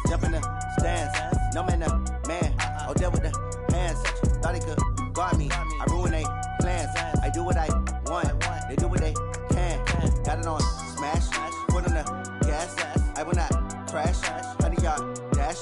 Jump in the stands. No man, man. Oh, there with the hands. Thought he could guard me. I ruin they plans. I do what I want. They do what they can. Got it on smash. Put on the gas. I will not crash. 100-yard dash.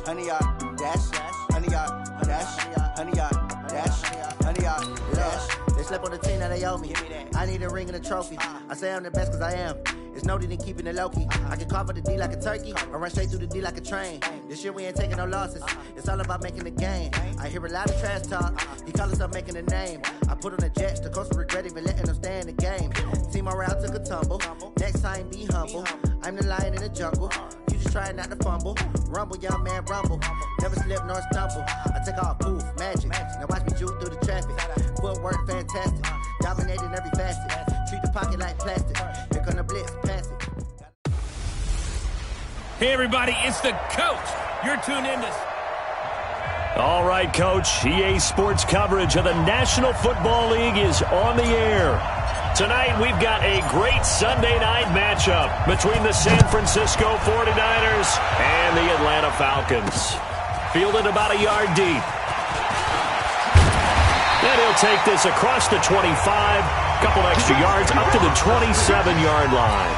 100-yard dash. 100-yard dash. 100-yard dash. 100-yard dash. They slept on the team that they owe me. I need a ring and a trophy. I say I'm the best cause I am. It's no need in keeping it low-key. I can carve up the D like a turkey or run straight through the D like a train. This year we ain't taking no losses. It's all about making the game. I hear a lot of trash talk. He call us up making a name. I put on the Jets. The coach will regret even letting them stay in the game. Team morale took a tumble. Next time be humble. I'm the lion in the jungle. You just trying not to fumble. Rumble, young man, rumble. Never slip nor stumble. I take off, poof, magic. Now watch me juke through the traffic. Footwork fantastic. Dominating every facet. Treat the pocket like plastic. Here come the blitz, pass it. Hey, everybody, it's the coach. You're tuned in to... All right, Coach. EA Sports coverage of the National Football League is on the air. Tonight, we've got a great Sunday night matchup between the San Francisco 49ers and the Atlanta Falcons. Fielded about a yard deep. And he'll take this across the 25, couple extra yards up to the 27-yard line.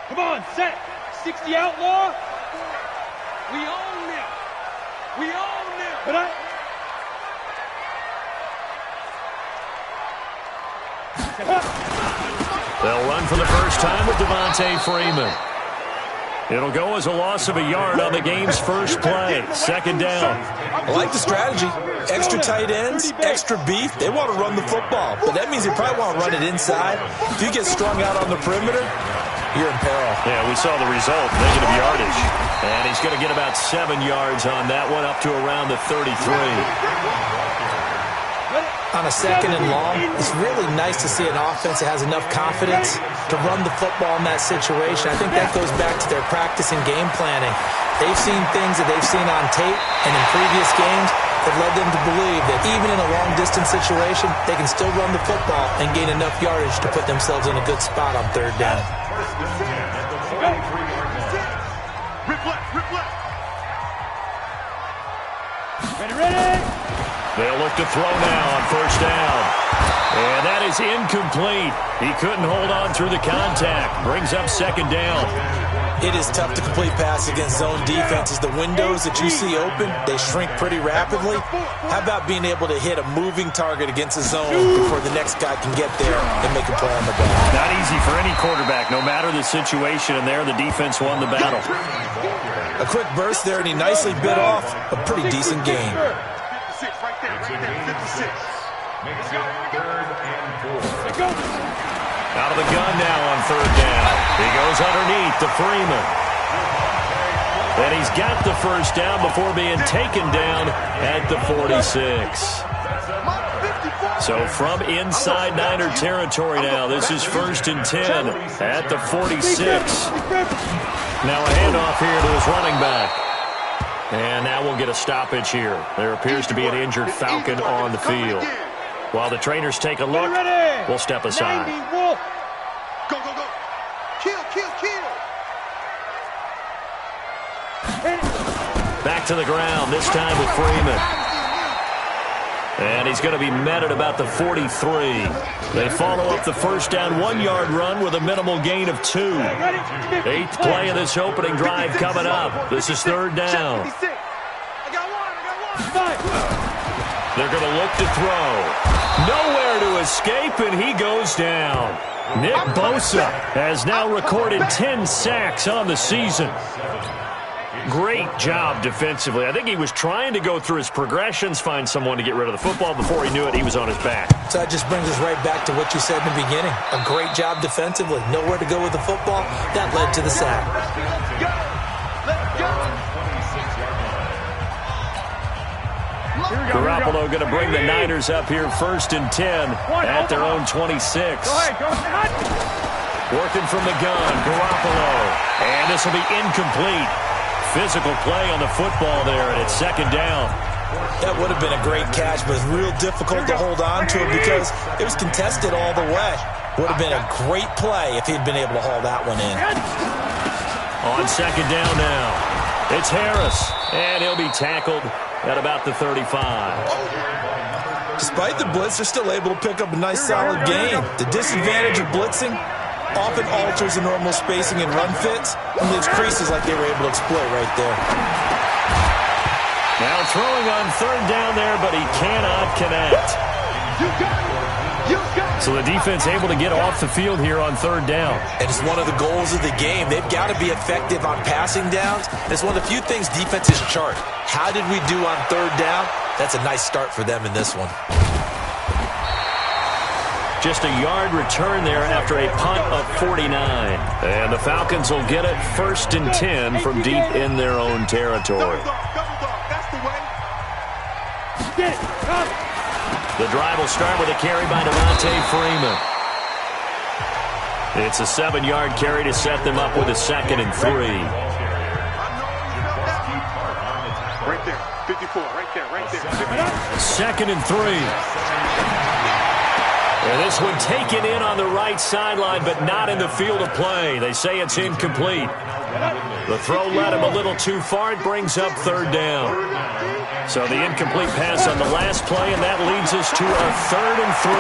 Come on, set. 60 outlaw. We own them. We own them. But They'll run for the first time with Devontae Freeman. It'll go as a loss of a yard on the game's first play. Second down. I like the strategy. Extra tight ends, extra beef. They want to run the football, but that means they probably want to run it inside. If you get strung out on the perimeter, you're in peril. Yeah, we saw the result, negative yardage. And he's going to get about 7 yards on that one, up to around the 33. On a second and long, it's really nice to see an offense that has enough confidence to run the football in that situation. I think that goes back to their practice and game planning. They've seen things that they've seen on tape and in previous games that led them to believe that even in a long-distance situation, they can still run the football and gain enough yardage to put themselves in a good spot on third down. Ready. They'll look to throw now on first down. And that is incomplete. He couldn't hold on through the contact. Brings up second down. It is tough to complete pass against zone defenses. The windows that you see open, they shrink pretty rapidly. How about being able to hit a moving target against a zone before the next guy can get there and make a play on the ball? Not easy for any quarterback, no matter the situation. And there, the defense won the battle. A quick burst there, and he nicely bit off a pretty decent gain. 56 right there, 56. Makes it 3rd and 4. Out of the gun now on third down. He goes underneath to Freeman. And he's got the first down before being taken down at the 46. So from inside Niner territory now, this is 1st and 10 at the 46. Now a handoff here to his running back. And now we'll get a stoppage here. There appears to be an injured Falcon on the field. While the trainers take a look, we'll step aside. Go, go, go. Kill, kill, kill. Back to the ground, this time with Freeman. And he's going to be met at about the 43. They follow up the first down 1-yard run with a minimal gain of 2. 8th play of this opening drive coming up. This is third down. They're going to look to throw. Nowhere to escape, and he goes down. Nick Bosa has now recorded 10 sacks on the season. Great job defensively. I think he was trying to go through his progressions, find someone to get rid of the football. Before he knew it, he was on his back. So that just brings us right back to what you said in the beginning. A great job defensively. Nowhere to go with the football. That led to the sack. Garoppolo going to bring the Niners up here 1st and 10 at their own 26. Working from the gun, Garoppolo. And this will be incomplete. Physical play on the football there, and it's 2nd down. That would have been a great catch, but it's real difficult to hold on to it because it was contested all the way. Would have been a great play if he'd been able to haul that one in. On 2nd down now, it's Harris, and he'll be tackled at about the 35. Despite the blitz, they're still able to pick up a nice, solid gain. The disadvantage of blitzing often alters the normal spacing and run fits and leaves creases like they were able to exploit right there. Now throwing on 3rd down there, but he cannot connect. So the defense able to get off the field here on 3rd down. And it's one of the goals of the game. They've got to be effective on passing downs. It's one of the few things defenses chart. How did we do on 3rd down? That's a nice start for them in this one. Just a yard return there after a punt of 49. And the Falcons will get it 1st and 10 from deep in their own territory. The drive will start with a carry by Devontae Freeman. It's a 7-yard carry to set them up with a 2nd and 3. Right there, 54, right there. 2nd and 3. And this one taken in on the right sideline, but not in the field of play. They say it's incomplete. The throw led him a little too far. It brings up 3rd down. So the incomplete pass on the last play, and that leads us to a 3rd and 3.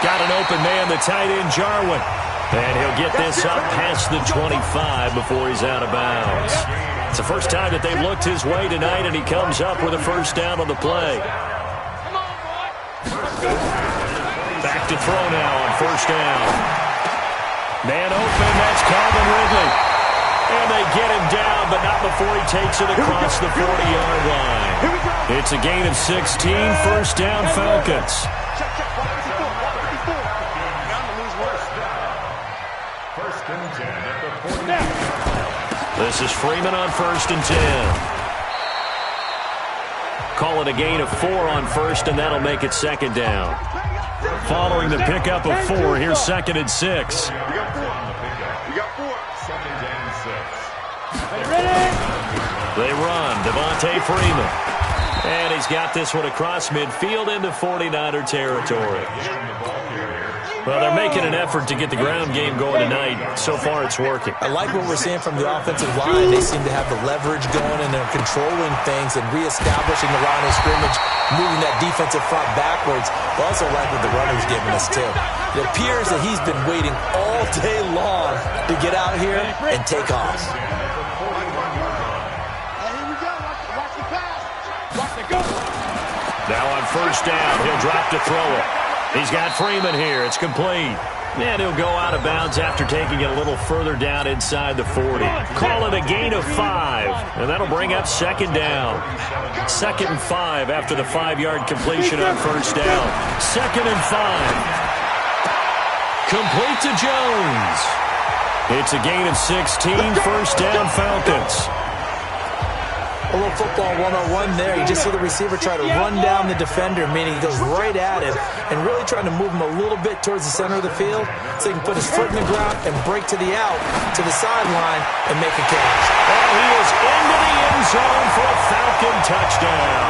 Got an open man, the tight end, Jarwin. And he'll get this up past the 25 before he's out of bounds. It's the first time that they've looked his way tonight, and he comes up with a 1st down on the play. Back to throw now on 1st down. Man open, that's Calvin Ridley. And they get him down, but not before he takes it across the 40-yard line. It's a gain of 16, 1st down Falcons. This is Freeman on 1st and 10. Call it a gain of 4 on 1st, and that'll make it 2nd down. Following the pickup of 4, here's 2nd and 6. We got 4. 2nd and 6. They run. Devontae Freeman. And he's got this one across midfield into 49er territory. Well, they're making an effort to get the ground game going tonight. So far, it's working. I like what we're seeing from the offensive line. They seem to have the leverage going, and they're controlling things and reestablishing the line of scrimmage, moving that defensive front backwards. I also like what the runner's giving us, too. It appears that he's been waiting all day long to get out here and take off. Now on 1st down, he'll drop to throw it. He's got Freeman here. It's complete. And he'll go out of bounds after taking it a little further down inside the 40. Call it a gain of 5, and that'll bring up 2nd down. 2nd and 5 after the 5-yard completion on 1st down. 2nd and 5. Complete to Jones. It's a gain of 16, 1st down Falcons. A little football 101 there. You just see the receiver try to run down the defender, meaning he goes right at him and really trying to move him a little bit towards the center of the field so he can put his foot in the ground and break to the out, to the sideline, and make a catch. And he is into the end zone for a Falcon touchdown.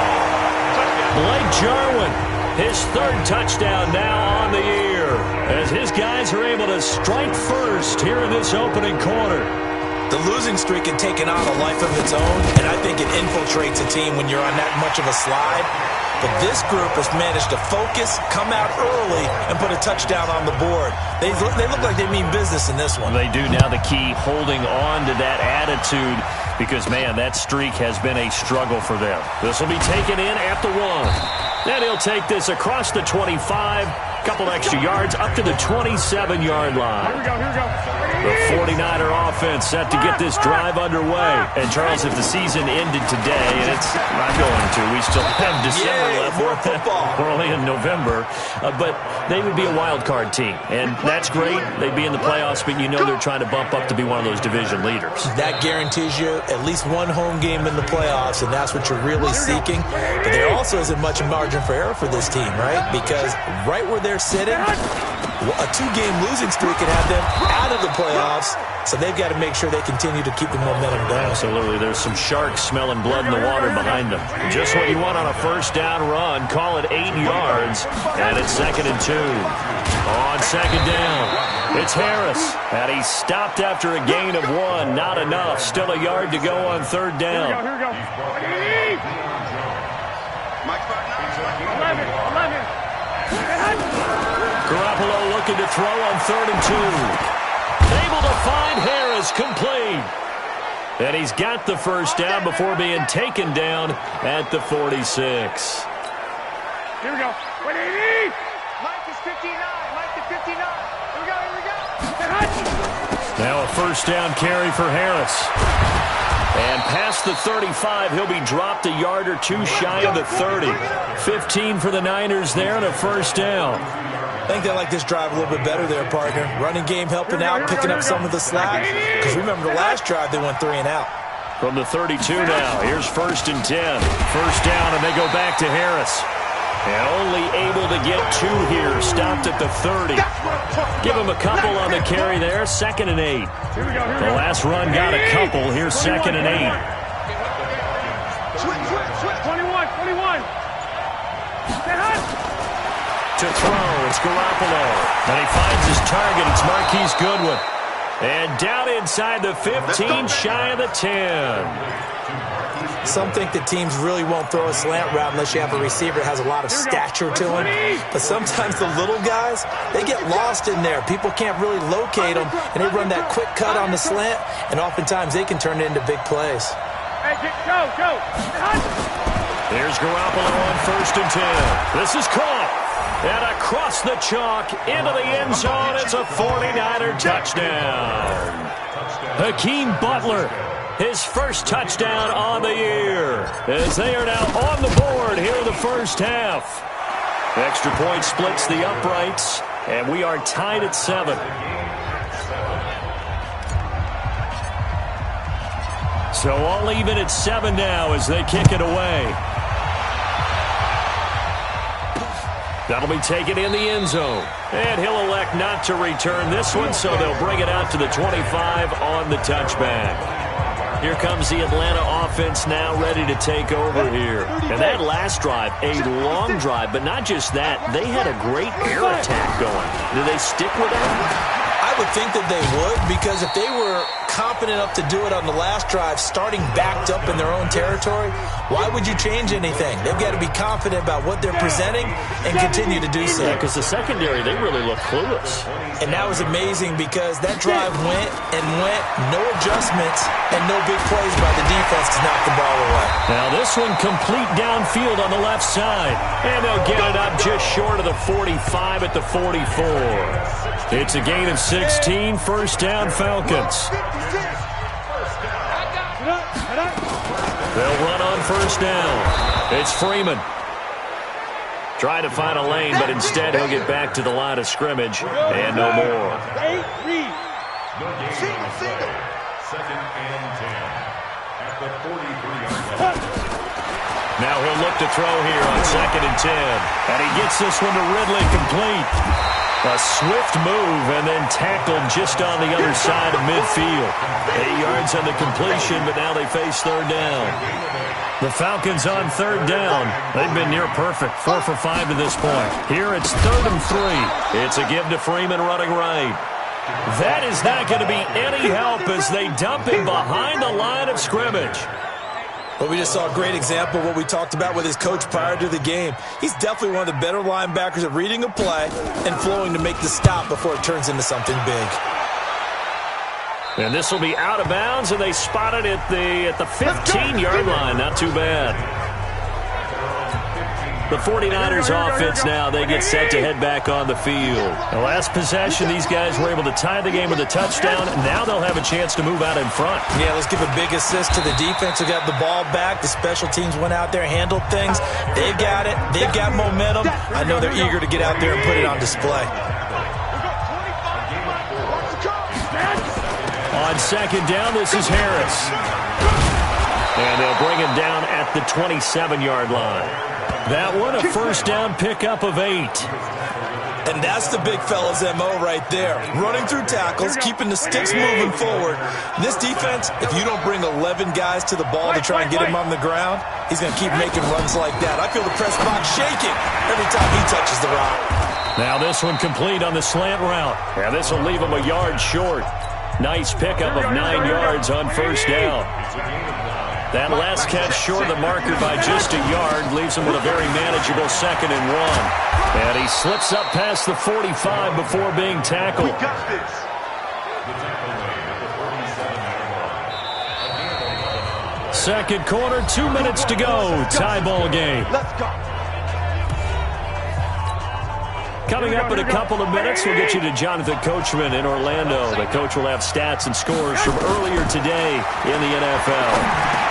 Blake Jarwin, his 3rd touchdown now on the year, as his guys are able to strike first here in this opening quarter. The losing streak had taken on a life of its own, and I think it infiltrates a team when you're on that much of a slide. But this group has managed to focus, come out early, and put a touchdown on the board. They look like they mean business in this one. They do. Now the key, holding on to that attitude, because, man, that streak has been a struggle for them. This will be taken in at the 1. And he'll take this across the 25, couple extra yards, up to the 27-yard line. Here we go. The 49er offense set to get this drive underway. And, Charles, if the season ended today, and it's not going to, we still have December left. More football. We're only in November. But they would be a wild card team. And that's great. They'd be in the playoffs, but you know they're trying to bump up to be one of those division leaders. That guarantees you at least one home game in the playoffs, and that's what you're really seeking. But there also isn't much margin for error for this team, right? Because right where they're sitting, a 2-game losing streak could have them out of the playoffs, so they've got to make sure they continue to keep the momentum going. Absolutely. There's some sharks smelling blood in the water behind them. Just what you want on a first-down run. Call it 8 yards, and it's 2nd and 2. On 2nd down, it's Harris, and he's stopped after a gain of 1. Not enough. Still a yard to go on 3rd down. Here we go. 11. Garoppolo looking to throw on 3rd and 2. Able to find Harris, complete. And he's got the first down before being taken down at the 46. Here we go. 180. Mike is 59. Here we go. Now a first down carry for Harris. And past the 35, he'll be dropped a yard or 2 shy of the 30. 15 for the Niners there and a first down. I think they like this drive a little bit better there, partner. Running game helping out, picking up some of the slack. Because remember, the last drive they went 3 and out. From the 32 now, here's 1st and 10. First down, and they go back to Harris. And only able to get 2 here, stopped at the 30. Give him a couple on the carry there, 2nd and 8. The last run got a couple, here's 2nd and 8. 21. To throw, it's Garoppolo. And he finds his target, it's Marquise Goodwin. And down inside the 15, shy of the 10. Some think that teams really won't throw a slant route unless you have a receiver that has a lot of stature to him. But sometimes the little guys, they get lost in there. People can't really locate them, and they run that quick cut on the slant, and oftentimes they can turn it into big plays. Hey, go. Here's Garoppolo on 1st and 10. This is caught. And across the chalk into the end zone. It's a 49er touchdown. Hakeem Butler, his first touchdown on the year, as they are now on the board here in the first half. Extra point splits the uprights, and we are tied at 7. So all even at 7 now as they kick it away. That'll be taken in the end zone. And he'll elect not to return this one, so they'll bring it out to the 25 on the touchback. Here comes the Atlanta offense now ready to take over here. And that last drive, a long drive, but not just that. They had a great air attack going. Do they stick with that? I would think that they would, because if they were confident enough to do it on the last drive, starting backed up in their own territory, why would you change anything? They've got to be confident about what they're presenting and continue to do so. Yeah, because the secondary, they really look clueless. And that was amazing because that drive went, no adjustments, and no big plays by the defense to knock the ball away. Now this one complete downfield on the left side. And they'll get it up just short of the 45 at the 44. It's a gain of 16, first down Falcons. They'll run on first down. It's Freeman. Trying to find a lane, but instead he'll get back to the line of scrimmage and no more. 8 read. Second and 10 at the 43-yard line. Now he'll look to throw here on 2nd and 10. And he gets this one to Ridley complete. A swift move and then tackled just on the other side of midfield. 8 yards on the completion, but now they face 3rd down. The Falcons on 3rd down. They've been near perfect, 4 for 5 to this point. Here it's 3rd and 3. It's a give to Freeman running right. That is not going to be any help as they dump him behind the line of scrimmage. Well, we just saw a great example of what we talked about with his coach prior to the game. He's definitely one of the better linebackers at reading a play and flowing to make the stop before it turns into something big. And this will be out of bounds, and they spot it at the 15-yard line. Not too bad. The 49ers offense now, they get set to head back on the field. The last possession, these guys were able to tie the game with a touchdown. Now they'll have a chance to move out in front. Yeah, let's give a big assist to the defense who got the ball back. The special teams went out there, handled things. They've got it. They've got momentum. I know they're eager to get out there and put it on display. On second down, this is Harris. And they'll bring him down at the 27-yard line. That one, a first down pickup of 8. And that's the big fella's MO right there. Running through tackles, keeping the sticks moving forward. This defense, if you don't bring 11 guys to the ball to try and get him on the ground, he's going to keep making runs like that. I feel the press box shaking every time he touches the rock. Now this one complete on the slant route. Yeah, this will leave him a yard short. Nice pickup of 9 yards on first down. That last catch short of the marker by just a yard leaves him with a very manageable 2nd and 1. And he slips up past the 45 before being tackled. Second quarter, 2 minutes to go. Tie ball game. Coming up in a couple of minutes, we'll get you to Jonathan Coachman in Orlando. The coach will have stats and scores from earlier today in the NFL.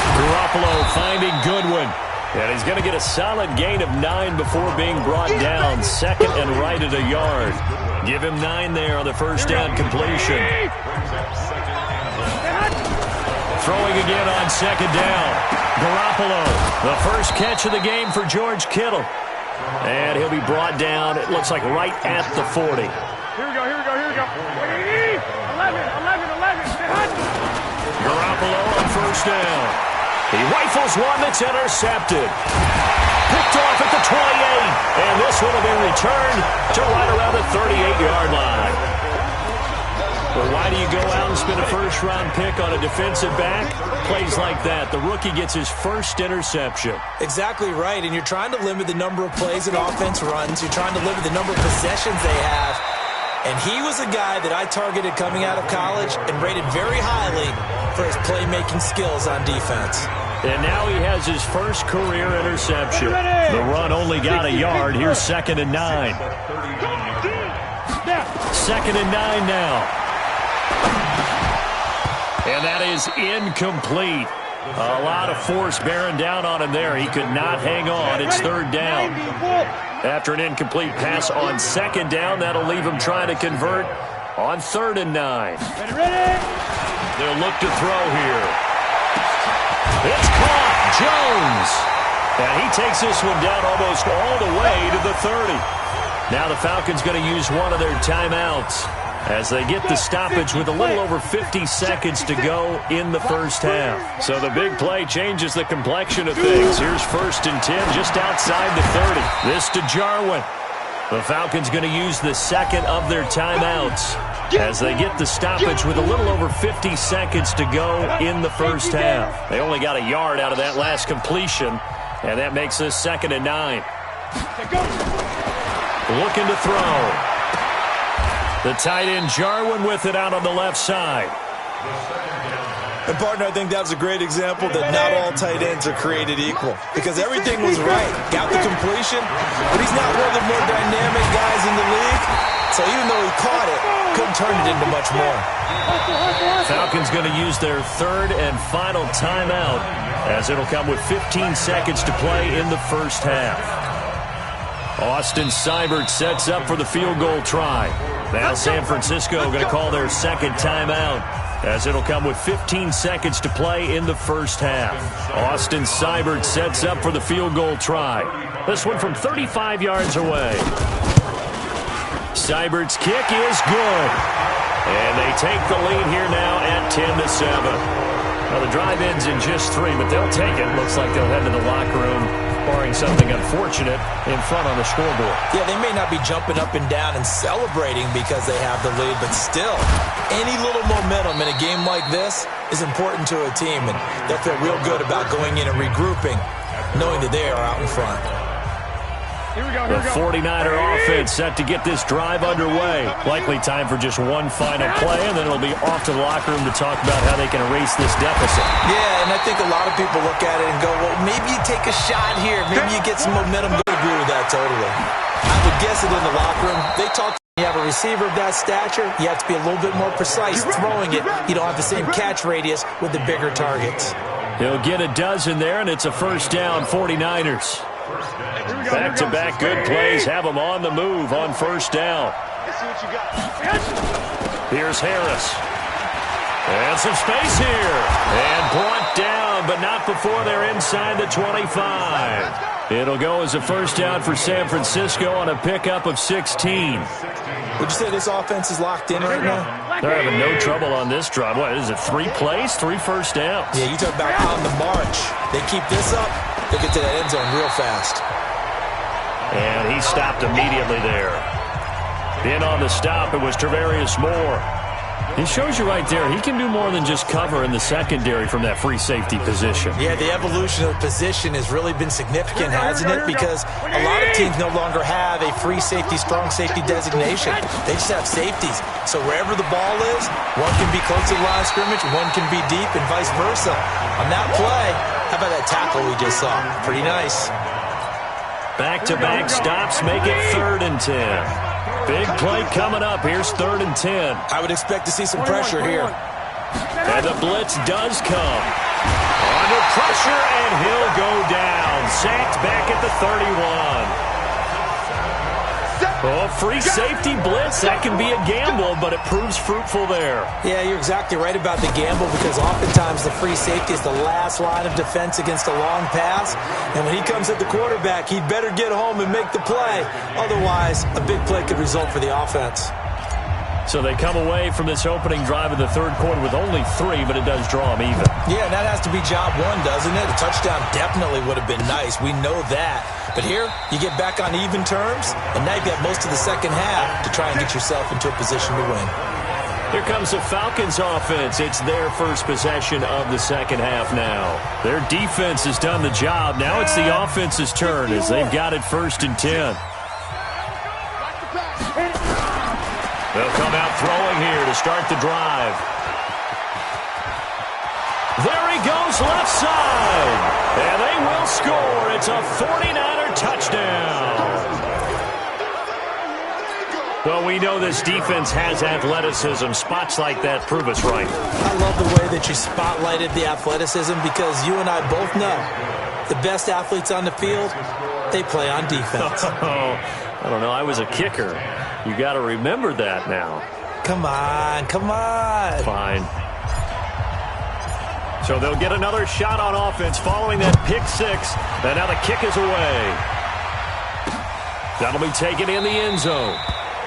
Garoppolo finding Goodwin. And he's going to get a solid gain of 9 before being brought down. 2nd and right at a yard. Give him 9 there on the first down completion. Throwing again on second down. Garoppolo, the first catch of the game for George Kittle. And he'll be brought down, it looks like, right at the 40. Here we go. 11. Garoppolo on first down. He rifles one that's intercepted. Picked off at the 28. And this one will be returned to right around the 38-yard line. Well, why do you go out and spend a first-round pick on a defensive back? Plays like that. The rookie gets his first interception. Exactly right. And you're trying to limit the number of plays an offense runs. You're trying to limit the number of possessions they have. And he was a guy that I targeted coming out of college and rated very highly for his playmaking skills on defense. And now he has his first career interception. The run only got a yard. Here's 2nd and 9. 2nd and 9 now. And that is incomplete. A lot of force bearing down on him there. He could not hang on. It's 3rd down. After an incomplete pass on 2nd down, that'll leave him trying to convert on 3rd and 9. They'll look to throw here. It's caught. Jones. And he takes this one down almost all the way to the 30. Now the Falcons going to use one of their timeouts as they get the stoppage with a little over 50 seconds to go in the first half. So the big play changes the complexion of things. Here's 1st and 10 just outside the 30. This to Jarwin. The Falcons going to use the 2nd of their timeouts as they get the stoppage with a little over 50 seconds to go in the first half. They only got a yard out of that last completion, and that makes this 2nd and 9. Looking to throw. The tight end Jarwin with it out on the left side. And, partner, I think that was a great example that not all tight ends are created equal because everything was right. Got the completion, but he's not one of the more dynamic guys in the league. So even though he caught it, couldn't turn it into much more. Falcons going to use their 3rd and final timeout as it'll come with 15 seconds to play in the first half. Austin Seibert sets up for the field goal try. Now San Francisco going to call their 2nd timeout as it'll come with 15 seconds to play in the first half. Austin Seibert sets up for the field goal try. This one from 35 yards away. Seibert's kick is good. And they take the lead here now at 10-7. Now the drive ends in just 3, but they'll take it. Looks like they'll head to the locker room barring something unfortunate in front on the scoreboard. Yeah, they may not be jumping up and down and celebrating because they have the lead, but still, any little momentum in a game like this is important to a team, and they'll feel real good about going in and regrouping, knowing that they are out in front. Here we go, The 49er offense set to get this drive underway. Likely time for just one final play, and then it'll be off to the locker room to talk about how they can erase this deficit. Yeah, and I think a lot of people look at it and go, well, maybe you take a shot here. Maybe you get some momentum. I agree with that totally. I would guess it in the locker room. They talk. You have a receiver of that stature, you have to be a little bit more precise throwing it. You don't have the same catch radius with the bigger targets. He'll get a dozen there, and it's a first down, 49ers. Back-to-back good plays have them on the move on first down. Here's Harris. And some space here. And brought down, but not before they're inside the 25. It'll go as a first down for San Francisco on a pickup of 16. Would you say this offense is locked in right now? They're having no trouble on this drive. What is it, 3 plays, 3 first downs? Yeah, you talk about on the march. They keep this up, they'll get to that end zone real fast. And he stopped immediately there. In on the stop, it was Tarvarius Moore. He shows you right there, he can do more than just cover in the secondary from that free safety position. Yeah, the evolution of position has really been significant, hasn't it? Because a lot of teams no longer have a free safety, strong safety designation. They just have safeties. So wherever the ball is, one can be close to the line of scrimmage, one can be deep, and vice versa. On that play, how about that tackle we just saw? Pretty nice. Back-to-back stops make it 3rd and 10. Big play coming up. Here's 3rd and 10. I would expect to see some pressure here. And the blitz does come. Under pressure, and he'll go down. Sacked back at the 31. Oh, free safety blitz. That can be a gamble, but it proves fruitful there. Yeah, you're exactly right about the gamble because oftentimes the free safety is the last line of defense against a long pass. And when he comes at the quarterback, he'd better get home and make the play. Otherwise, a big play could result for the offense. So they come away from this opening drive in the 3rd quarter with only 3, but it does draw them even. Yeah, that has to be job one, doesn't it? A touchdown definitely would have been nice. We know that. But here, you get back on even terms, and now you've got most of the second half to try and get yourself into a position to win. Here comes the Falcons offense. It's their first possession of the second half now. Their defense has done the job. Now it's the offense's turn as they've got it 1st and 10. They'll come out throwing here to start the drive. There he goes left side. And they will score. It's a 49er touchdown. Well, we know this defense has athleticism. Spots like that prove us right. I love the way that you spotlighted the athleticism because you and I both know the best athletes on the field, they play on defense. I don't know. I was a kicker. You got to remember that now. Come on, come on. Fine. So they'll get another shot on offense following that pick 6. And now the kick is away. That'll be taken in the end zone.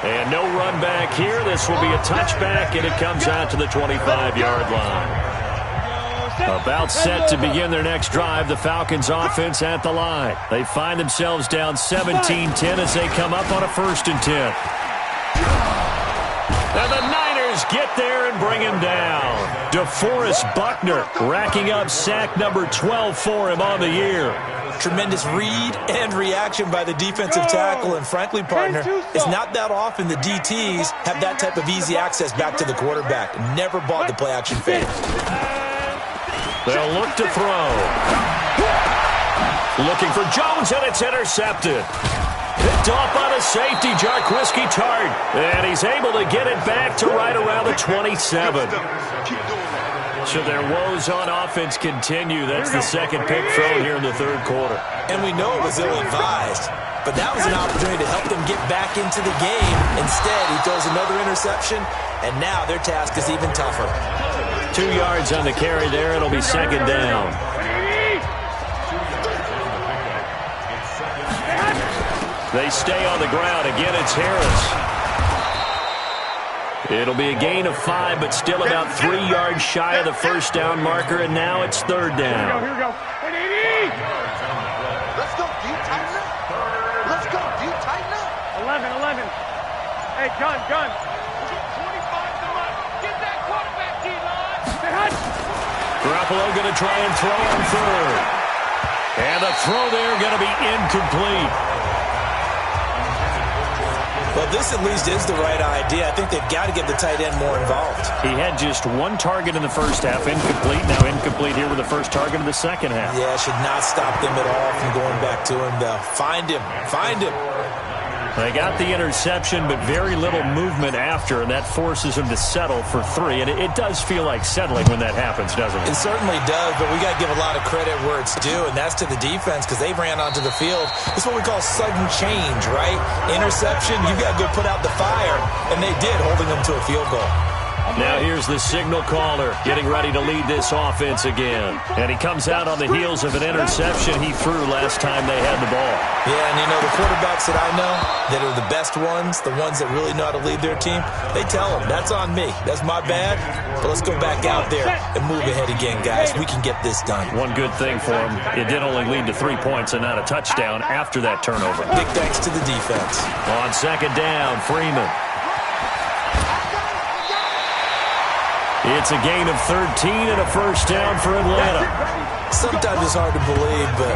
And no run back here. This will be a touchback, and it comes out to the 25-yard line. About set to begin their next drive, the Falcons offense at the line. They find themselves down 17-10 as they come up on a 1st and 10. And the Niners get there and bring him down. DeForest Buckner racking up sack number 12 for him on the year. Tremendous read and reaction by the defensive tackle. And frankly, partner, it's not that often the DTs have that type of easy access back to the quarterback. Never bought the play-action fake. They'll look to throw. Looking for Jones, and it's intercepted. Picked off by the safety, Jarquiski Tart. And he's able to get it back to right around the 27. So their woes on offense continue. That's the second pick thrown here in the 3rd quarter. And we know it was ill-advised, but that was an opportunity to help them get back into the game. Instead, he throws another interception, and now their task is even tougher. 2 yards on the carry there. It'll be 2nd down. They stay on the ground. Again, it's Harris. It'll be a gain of 5, but still about 3 yards shy of the first down marker, and now it's 3rd down. Here we go. Let's go, D. Tighten up. Let's go, D. Tighten up. 11. Hey, gun. We get 25 to month. Get that quarterback, D-line. Say hut. Garoppolo going to try and throw on third. And the throw there going to be incomplete. Well, this at least is the right idea. I think they've got to get the tight end more involved. He had just one target in the first half, incomplete. Now incomplete here with the first target of the second half. Yeah, should not stop them at all from going back to him, though. Find him. They got the interception, but very little movement after, and that forces him to settle for 3. And it does feel like settling when that happens, doesn't it? It certainly does, but we got to give a lot of credit where it's due, and that's to the defense because they ran onto the field. It's what we call sudden change, right? Interception, you got to go put out the fire, and they did, holding them to a field goal. Now here's the signal caller getting ready to lead this offense again. And he comes out on the heels of an interception he threw last time they had the ball. Yeah, and you know, the quarterbacks that I know that are the best ones, the ones that really know how to lead their team, they tell them, that's on me. That's my bad. But let's go back out there and move ahead again, guys. We can get this done. One good thing for him, it did only lead to 3 points and not a touchdown after that turnover. Big thanks to the defense. On second down, Freeman. It's a gain of 13 and a first down for Atlanta. Sometimes it's hard to believe, but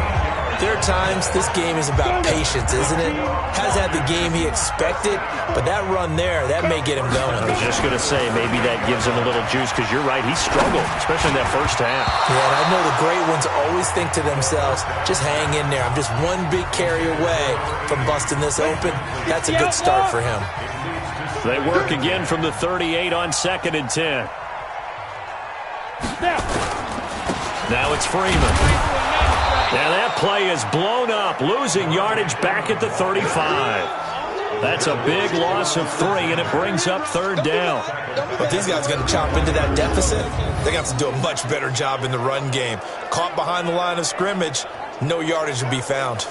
there are times this game is about patience, isn't it? Has had the game he expected, but that run there, that may get him going. I was just going to say, maybe that gives him a little juice, because you're right, he struggled, especially in that first half. Yeah, and I know the great ones always think to themselves, just hang in there. I'm just one big carry away from busting this open. That's a good start for him. They work again from the 38 on 2nd and 10. Now it's Freeman. Now that play is blown up, losing yardage back at the 35. That's a big loss of 3, and it brings up 3rd down. But these guys got to chop into that deficit. They got to do a much better job in the run game. Caught behind the line of scrimmage, no yardage to be found.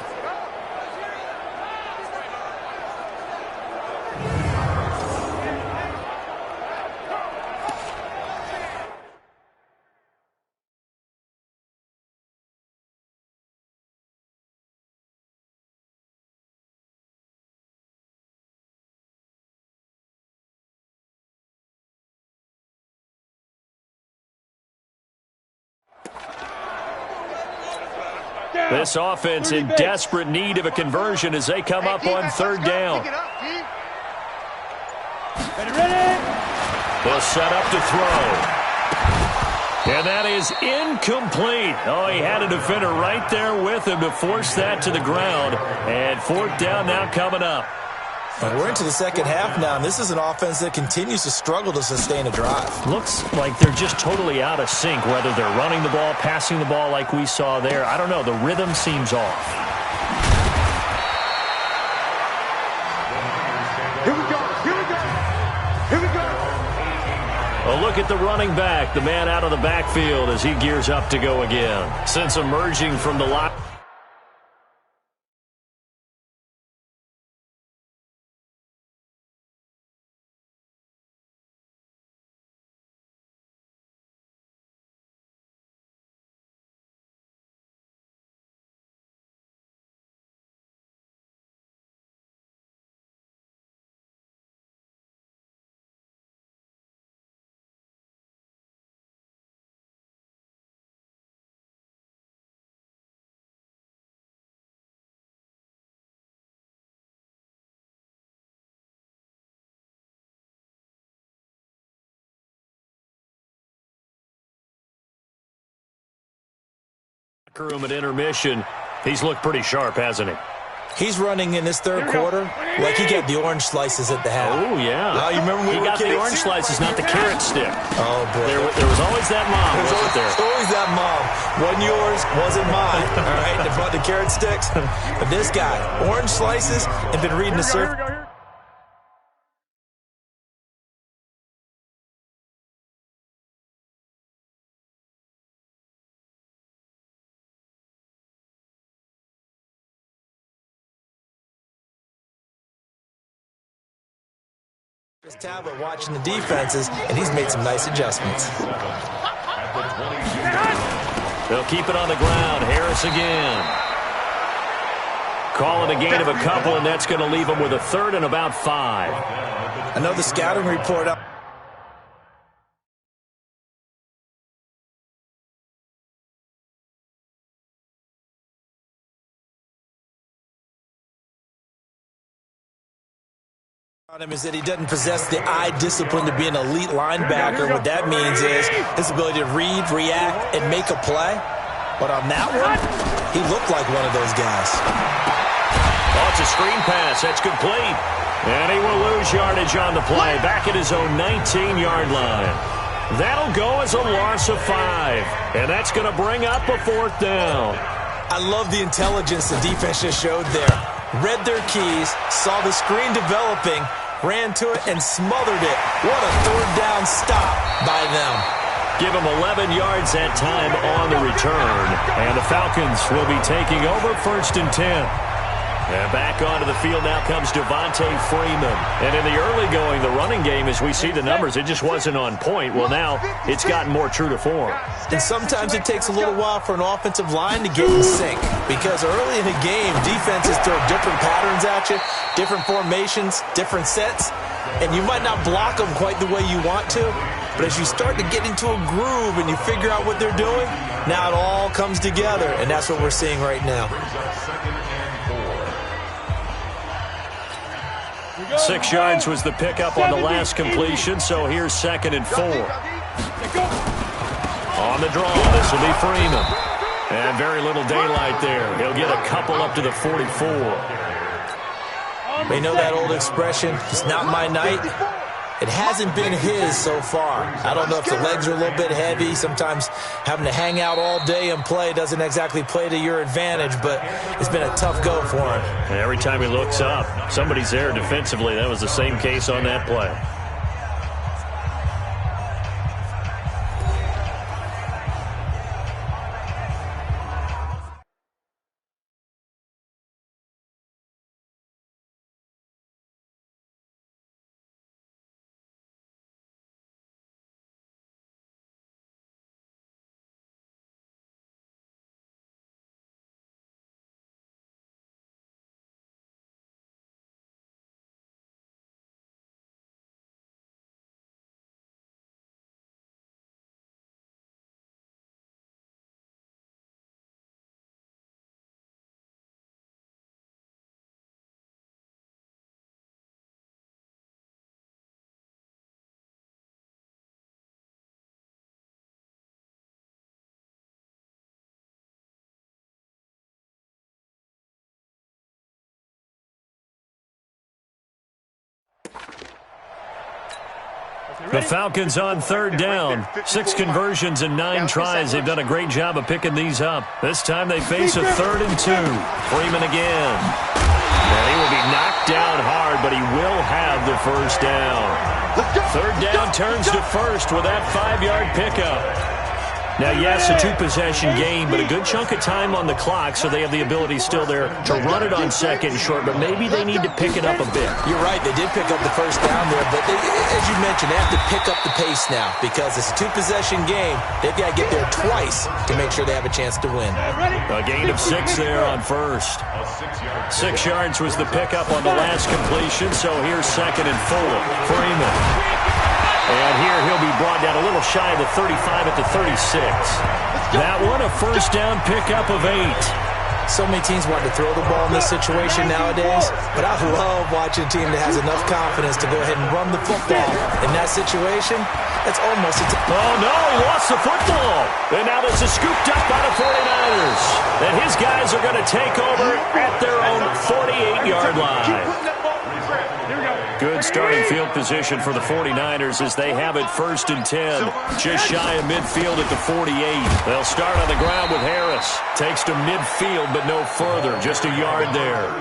This offense in desperate need of a conversion as they come up on 3rd down. They'll set up to throw. And that is incomplete. Oh, he had a defender right there with him to force that to the ground. And 4th down now coming up. And we're into the second half now, and this is an offense that continues to struggle to sustain a drive. Looks like they're just totally out of sync, whether they're running the ball, passing the ball like we saw there. I don't know. The rhythm seems off. Here we go. A look at the running back, the man out of the backfield as he gears up to go again. Since emerging from the lock. Room at intermission. He's looked pretty sharp, hasn't he? He's running in this 3rd quarter like he got the orange slices at the half. Oh, yeah. You remember when he got the orange slices, not the carrot stick. Oh, boy. There was always that mom, wasn't there? Always that mom. Wasn't yours, wasn't mine. All right, they brought the carrot sticks. But this guy, orange slices, and been reading the surface. His tablet watching the defenses, and he's made some nice adjustments. They'll keep it on the ground. Harris again. Call it a gain of a couple, and that's going to leave them with a third and about 5. I know the scouting report up. On him is that he doesn't possess the eye discipline to be an elite linebacker. What that means is his ability to read, react, and make a play. But on that one, he looked like one of those guys. Oh, it's a screen pass. That's complete. And he will lose yardage on the play. Back at his own 19-yard line. That'll go as a loss of 5. And that's going to bring up a 4th down. I love the intelligence the defense just showed there. Read their keys, saw the screen developing, ran to it, and smothered it. What a 3rd down stop by them. Give him 11 yards that time on the return. And the Falcons will be taking over 1st and 10. And back onto the field now comes Devontae Freeman. And in the early going, the running game, as we see the numbers, it just wasn't on point. Well, now it's gotten more true to form. And sometimes it takes a little while for an offensive line to get in sync. Because early in the game, defenses throw different patterns at you, different formations, different sets. And you might not block them quite the way you want to. But as you start to get into a groove and you figure out what they're doing, now it all comes together. And that's what we're seeing right now. 6 yards was the pickup on the last completion, so here's 2nd and 4. On the draw, this will be Freeman. And very little daylight there. He'll get a couple up to the 44. You know that old expression, it's not my night? It hasn't been his so far. I don't know if the legs are a little bit heavy. Sometimes having to hang out all day and play doesn't exactly play to your advantage, but it's been a tough go for him. And every time he looks up, somebody's there defensively. That was the same case on that play. The Falcons on 3rd down. 6 conversions and 9 tries. They've done a great job of picking these up. This time they face a 3rd and 2. Freeman again. And he will be knocked down hard, but he will have the 1st down. 3rd down turns to 1st with that 5-yard pickup. Now, yes, a 2-possession game, but a good chunk of time on the clock, so they have the ability still there to run it on 2nd and short, but maybe they need to pick it up a bit. You're right, they did pick up the 1st down there, but as you mentioned, they have to pick up the pace now because it's a 2-possession game. They've got to get there twice to make sure they have a chance to win. A gain of 6 there on 1st. 6 yards was the pickup on the last completion, so here's 2nd and 4. Freeman. And here he'll be brought down a little shy of the 35 at the 36. That one, a 1st down pickup of 8. So many teams want to throw the ball in this situation nowadays, but I love watching a team that has enough confidence to go ahead and run the football. In that situation, that's almost oh, no, he lost the football. And now this is scooped up by the 49ers. And his guys are going to take over at their own 48-yard line. Good starting field position for the 49ers as they have it 1st and 10. Just shy of midfield at the 48. They'll start on the ground with Harris. Takes to midfield, but no further. Just a yard there.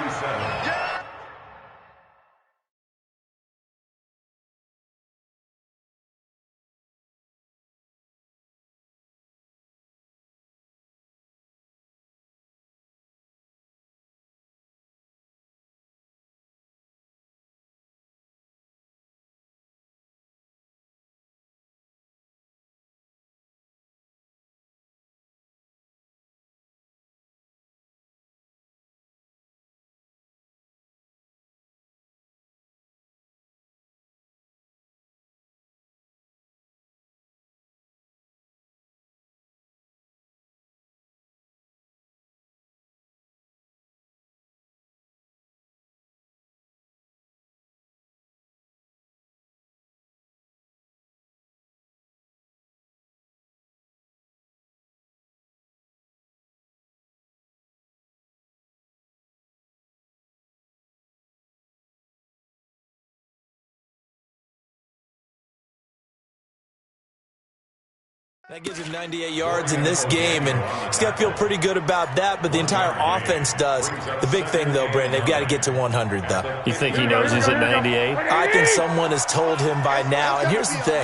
That gives him 98 yards in this game, and he's got to feel pretty good about that, but the entire offense does. The big thing, though, Brandon, they've got to get to 100, though. You think he knows he's at 98? I think someone has told him by now, and here's the thing.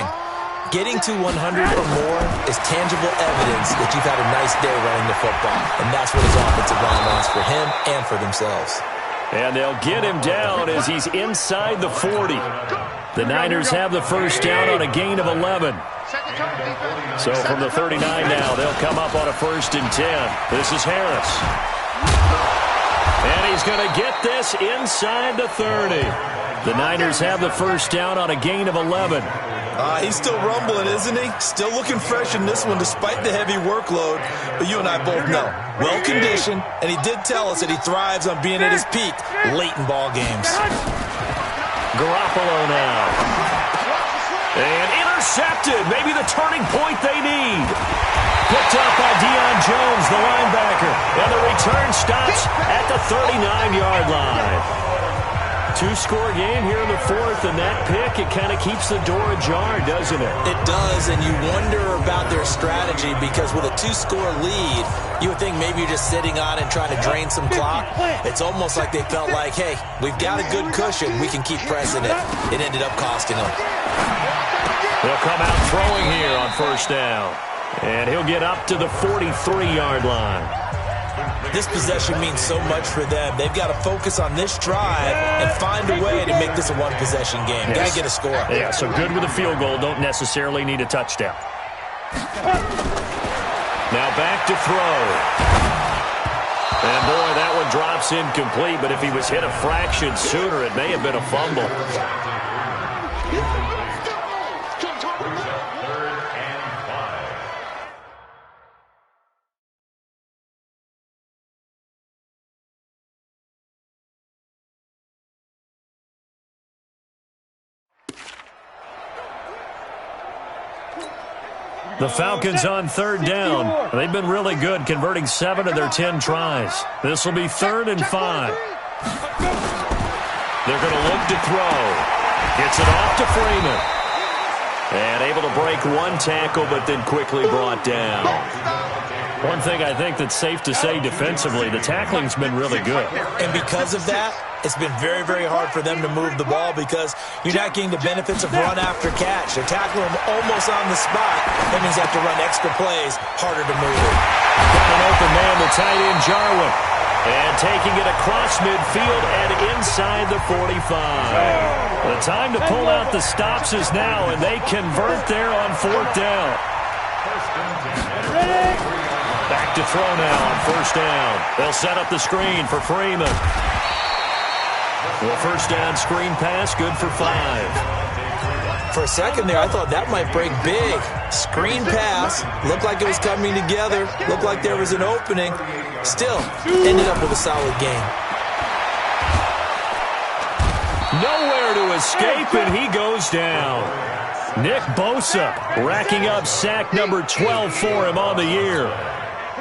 Getting to 100 or more is tangible evidence that you've had a nice day running the football, and that's what his offensive line wants for him and for themselves. And they'll get him down as he's inside the 40. The Niners have the first down on a gain of 11. So from the 39 now, they'll come up on a 1st and 10. This is Harris. And he's going to get this inside the 30. The Niners have the first down on a gain of 11. He's still rumbling, isn't he? Still looking fresh in this one despite the heavy workload. But you and I both know, well-conditioned, and he did tell us that he thrives on being at his peak late in ball games. Garoppolo now. And intercepted. Maybe the turning point they need. Picked up by Deion Jones, the linebacker. And the return stops at the 39-yard line. Two-score game here in the 4th, and that pick, it kind of keeps the door ajar, doesn't it? It does, and you wonder about their strategy because with a 2-score lead, you would think maybe you're just sitting on it and trying to drain some clock. It's almost like they felt like, hey, we've got a good cushion. We can keep pressing it. It ended up costing them. They'll come out throwing here on 1st down, and he'll get up to the 43-yard line. This possession means so much for them. They've got to focus on this drive and find a way to make this a one-possession game. Yes. Got to get a score. Yeah, so good with a field goal. Don't necessarily need a touchdown. Now back to throw. And, boy, that one drops incomplete, but if he was hit a fraction sooner, it may have been a fumble. The Falcons on 3rd down. They've been really good, converting 7 of their 10 tries. This will be 3rd and 5. They're going to look to throw. Gets it off to Freeman. And able to break one tackle, but then quickly brought down. One thing I think that's safe to say defensively, the tackling's been really good. And because of that, it's been very, very hard for them to move the ball because you're not getting the benefits of run after catch. They're tackling them almost on the spot. That means they have to run extra plays, harder to move it. Got an open man, the tight end Jarwin. And taking it across midfield and inside the 45. The time to pull out the stops is now, and they convert there on 4th down. Back to throw now on 1st down. They'll set up the screen for Freeman. The 1st down screen pass, good for 5. For a second there, I thought that might break big. Screen pass, looked like it was coming together, looked like there was an opening. Still, ended up with a solid game. Nowhere to escape, and he goes down. Nick Bosa racking up sack number 12 for him on the year.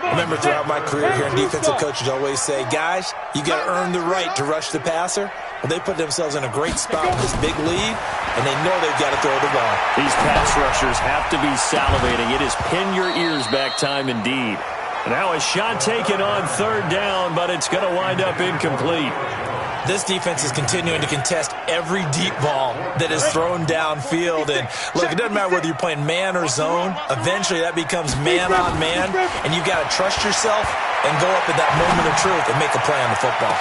I remember throughout my career here, defensive coaches always say, guys, you got to earn the right to rush the passer. Well, they put themselves in a great spot with this big lead, and they know they've got to throw the ball. These pass rushers have to be salivating. It is pin your ears back time indeed. Now a shot taken on 3rd down, but it's going to wind up incomplete. This defense is continuing to contest every deep ball that is thrown downfield. And, look, it doesn't matter whether you're playing man or zone. Eventually, that becomes man-on-man, and you've got to trust yourself and go up at that moment of truth and make a play on the football.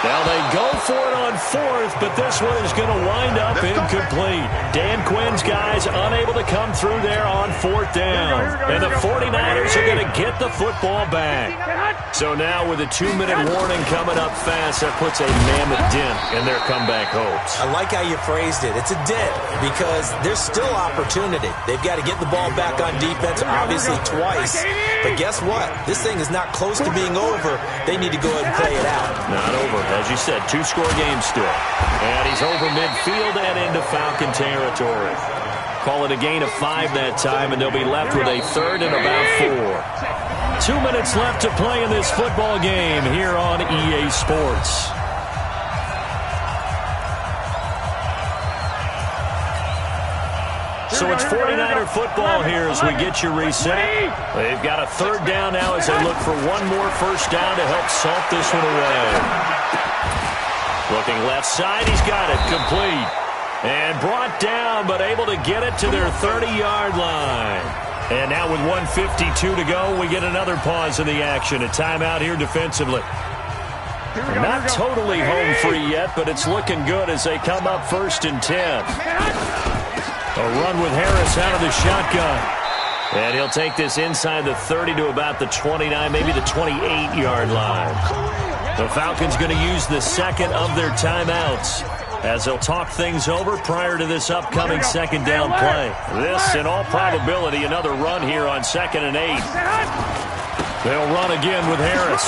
Now they go for it on 4th, but this one is going to wind up incomplete. Dan Quinn's guys unable to come through there on 4th down. And the 49ers are going to get the football back. So now with a 2-minute warning coming up fast, that puts a mammoth dent in their comeback hopes. I like how you phrased it. It's a dent because there's still opportunity. They've got to get the ball back on defense, obviously twice. But guess what? This thing is not close to being over. They need to go ahead and play it out. Not over. As you said, 2-score game still. And he's over midfield and into Falcon territory. Call it a gain of 5 that time, and they'll be left with a 3rd and about 4. 2 minutes left to play in this football game here on EA Sports. So it's 49er football here as we get you reset. They've got a third down now as they look for one more first down to help salt this one away. Looking left side, he's got it complete. And brought down, but able to get it to their 30-yard line. And now with 1:52 to go, we get another pause in the action. A timeout here defensively. Not totally home free yet, but it's looking good as they come up 1st and 10. A run with Harris out of the shotgun. And he'll take this inside the 30 to about the 29, maybe the 28-yard line. The Falcons going to use the second of their timeouts as they'll talk things over prior to this upcoming second down play. This, in all probability, another run here on 2nd and 8. They'll run again with Harris.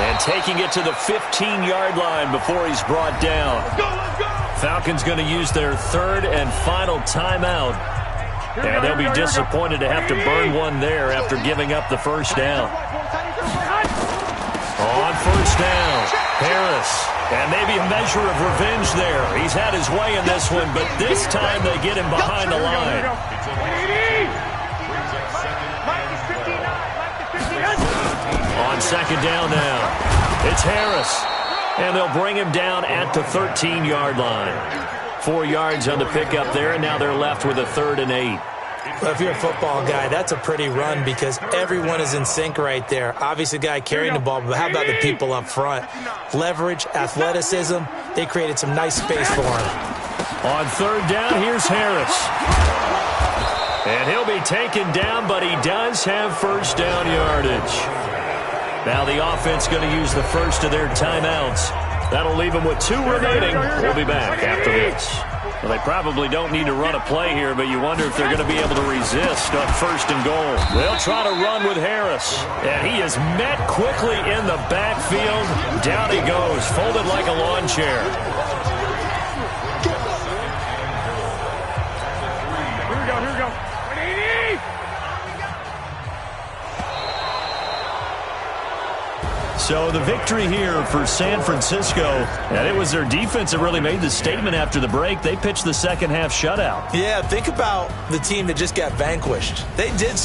And taking it to the 15-yard line before he's brought down. Falcons going to use their third and final timeout. And they'll be disappointed to have to burn one there after giving up the first down. On first down, Harris. And maybe a measure of revenge there. He's had his way in this one, but this time they get him behind the line. On second down now, it's Harris. And they'll bring him down at the 13-yard line. 4 yards on the pickup there, and now they're left with a 3rd and 8. Well, if you're a football guy, that's a pretty run because everyone is in sync right there. Obviously, the guy carrying the ball, but how about the people up front? Leverage, athleticism, they created some nice space for him. On 3rd down, here's Harris. And he'll be taken down, but he does have first down yardage. Now the offense going to use the first of their timeouts. That'll leave them with 2 remaining. We'll be back after this. Well, they probably don't need to run a play here, but you wonder if they're going to be able to resist on 1st and goal. They'll try to run with Harris. And he is met quickly in the backfield. Down he goes, folded like a lawn chair. Here we go. So the victory here for San Francisco, and it was their defense that really made the statement after the break. They pitched the second half shutout. Yeah, think about the team that just got vanquished. They did